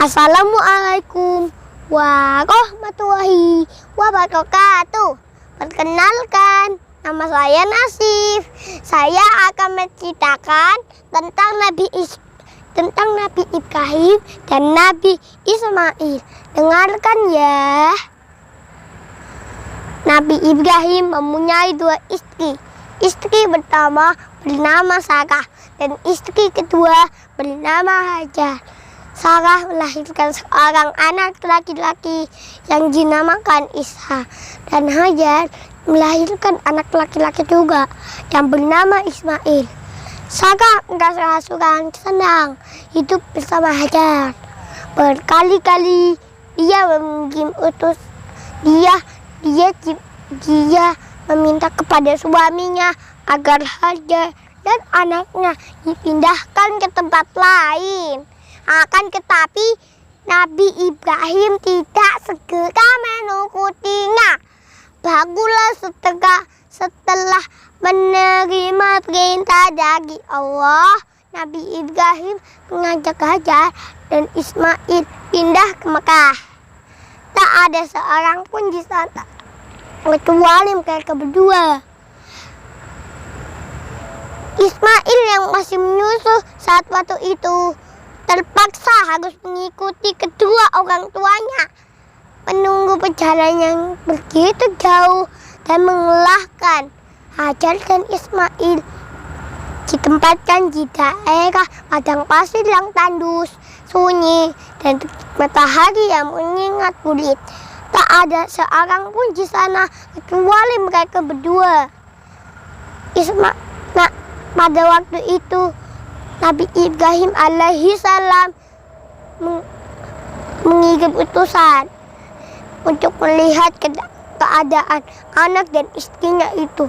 Assalamualaikum warahmatullahi wabarakatuh. Perkenalkan, nama saya Nasif. Saya akan menceritakan tentang Nabi Ibrahim dan Nabi Ismail. Dengarkan ya. Nabi Ibrahim mempunyai dua istri. Istri pertama bernama Sarah dan istri kedua bernama Hajar. Sarah melahirkan seorang anak laki-laki yang dinamakan Ishak, dan Hajar melahirkan anak laki-laki juga yang bernama Ismail. Sarah merasa senang hidup bersama Hajar. Berkali-kali dia meminta kepada suaminya agar Hajar dan anaknya dipindahkan ke tempat lain. Akan tetapi Nabi Ibrahim tidak segera menurutinya. Barulah setelah menerima perintah dari Allah, Nabi Ibrahim mengajak Hajar dan Ismail pindah ke Mekah. Tak ada seorang pun di sana kecuali mereka berdua. Ismail yang masih menyusu saat waktu itu terpaksa harus mengikuti kedua orang tuanya menunggu perjalanan yang begitu jauh dan melelahkan. Hajar dan Ismail ditempatkan di daerah padang pasir yang tandus, sunyi, dan matahari yang menyengat kulit. Tak ada seorang pun di sana kecuali mereka berdua. Pada waktu itu Nabi Ibrahim alaihi salam mengirim utusan untuk melihat keadaan anak dan istrinya itu,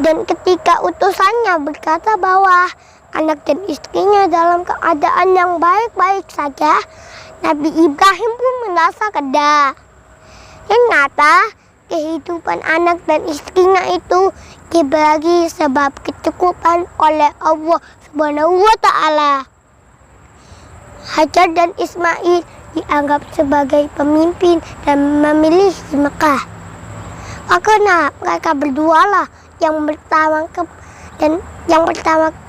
dan ketika utusannya berkata bahwa anak dan istrinya dalam keadaan yang baik-baik saja, Nabi Ibrahim pun merasa reda. Ternyata kehidupan anak dan istrinya itu dibagi sebab kecukupan oleh Allah Subhanahu wa Ta'ala. Hajar dan Ismail dianggap sebagai pemimpin dan memilih di Mekah. Karena mereka berdualah yang pertama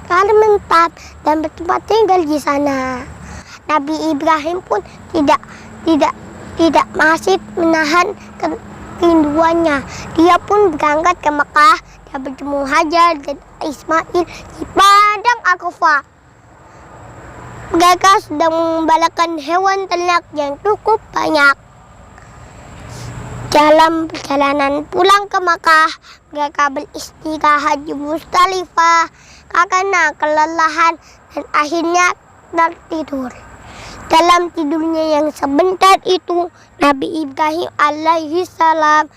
kali menetap dan bertempat tinggal di sana. Nabi Ibrahim pun tidak masih menahan kerinduannya. Dia pun berangkat ke Mekah dan bertemu Hajar dan Ismail di padang Arafah. Mereka sedang mengembalakan hewan ternak yang cukup banyak. Dalam perjalanan pulang ke Mekah, mereka beristirahat di Musdalifah karena kelelahan dan akhirnya tertidur. Dalam tidurnya yang sebentar itu, Nabi Ibrahim alaihi salam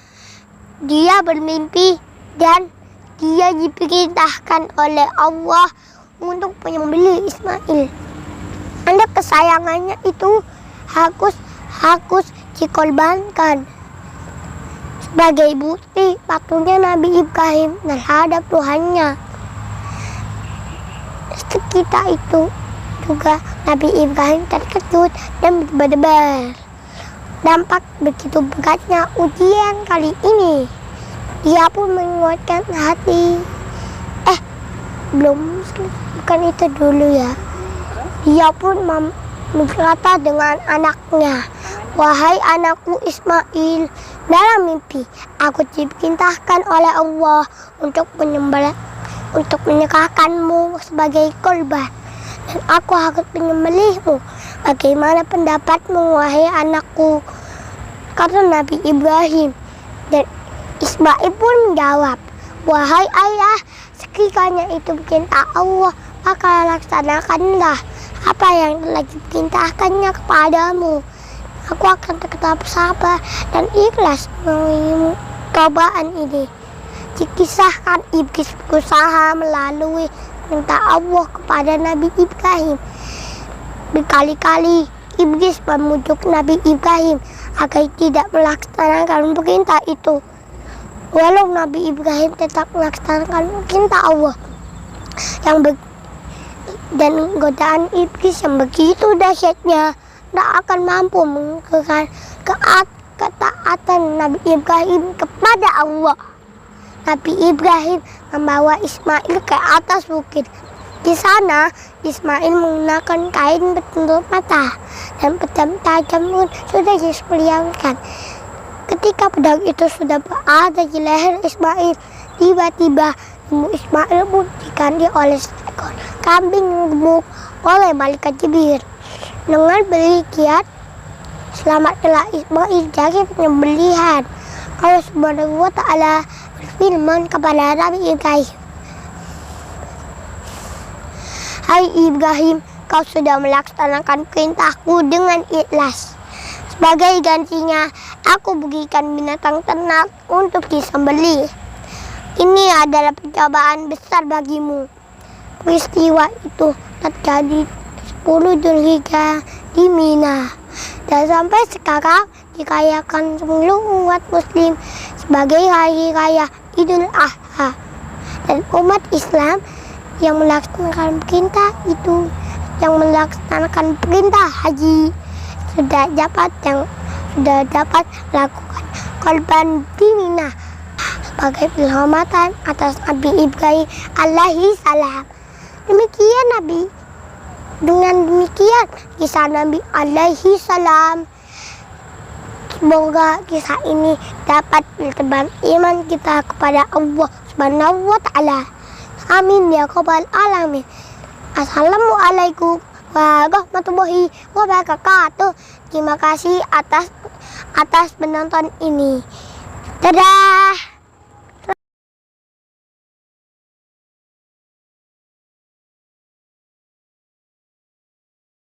dia bermimpi dan dia diperintahkan oleh Allah untuk menyembelih Ismail. Anak kesayangannya itu harus dikorbankan sebagai bukti patuhnya Nabi Ibrahim terhadap Tuhannya. Sekitar itu juga Nabi Ibrahim terkejut dan berdebar. Dampak begitu beratnya ujian kali ini, dia pun menguatkan hati. Bukan itu dulu ya. Dia pun berkata dengan anaknya, "Wahai anakku Ismail, dalam mimpi aku diperintahkan oleh Allah untuk menyerahkanmu sebagai korban, dan aku harus menyembelihmu. Bagaimana pendapatmu, wahai anakku?" Kata Nabi Ibrahim. Dan Ismail pun menjawab, "Wahai ayah, sekiranya itu perintah Allah, maka laksanakanlah apa yang telah diperintahkannya kepadamu. Aku akan tetap sabar dan ikhlas menerima cobaan ini." Dikisahkan iblis berusaha melalui perintah Allah kepada Nabi Ibrahim. Berkali-kali iblis memujuk Nabi Ibrahim agar tidak melaksanakan perintah itu. Walau Nabi Ibrahim tetap melaksanakan perintah Allah dan godaan iblis yang begitu dahsyatnya tidak akan mampu mengukurkan ketaatan Nabi Ibrahim kepada Allah. Nabi Ibrahim membawa Ismail ke atas bukit. Di sana Ismail menggunakan kain penutup mata dan pedang tajam pun sudah disediakan. Ketika pedang itu sudah berada di leher Ismail, tiba-tiba ilmu Ismail pun diganti oleh seekor kambing yang gemuk oleh malaikat Jibril. Dengan demikian, selamatlah Ismail dari penyembelihan. Allah Subhanahu wa Ta'ala berfirman kepada Nabi Ibrahim, "Hai Ibrahim, kau sudah melaksanakan perintahku dengan ikhlas. Sebagai gantinya, aku berikan binatang ternak untuk disembelih. Ini adalah pencobaan besar bagimu." Peristiwa itu terjadi 10 Dzulhijjah di Mina dan sampai sekarang dirayakan seluruh umat muslim sebagai hari raya Idul Adha. Dan umat Islam yang melaksanakan perintah itu, yang melaksanakan perintah haji, sudah dapat melakukan korban di Mina sebagai penghormatan atas Nabi Ibrahim alaihi salam. Dengan demikian kisah Nabi alaihi salam. Semoga kisah ini dapat menambah iman kita kepada Allah Subhanahu wa Ta'ala. Amin ya rabbal alamin. Assalamualaikum warahmatullahi wabarakatuh. Terima kasih atas menonton ini. Dadah.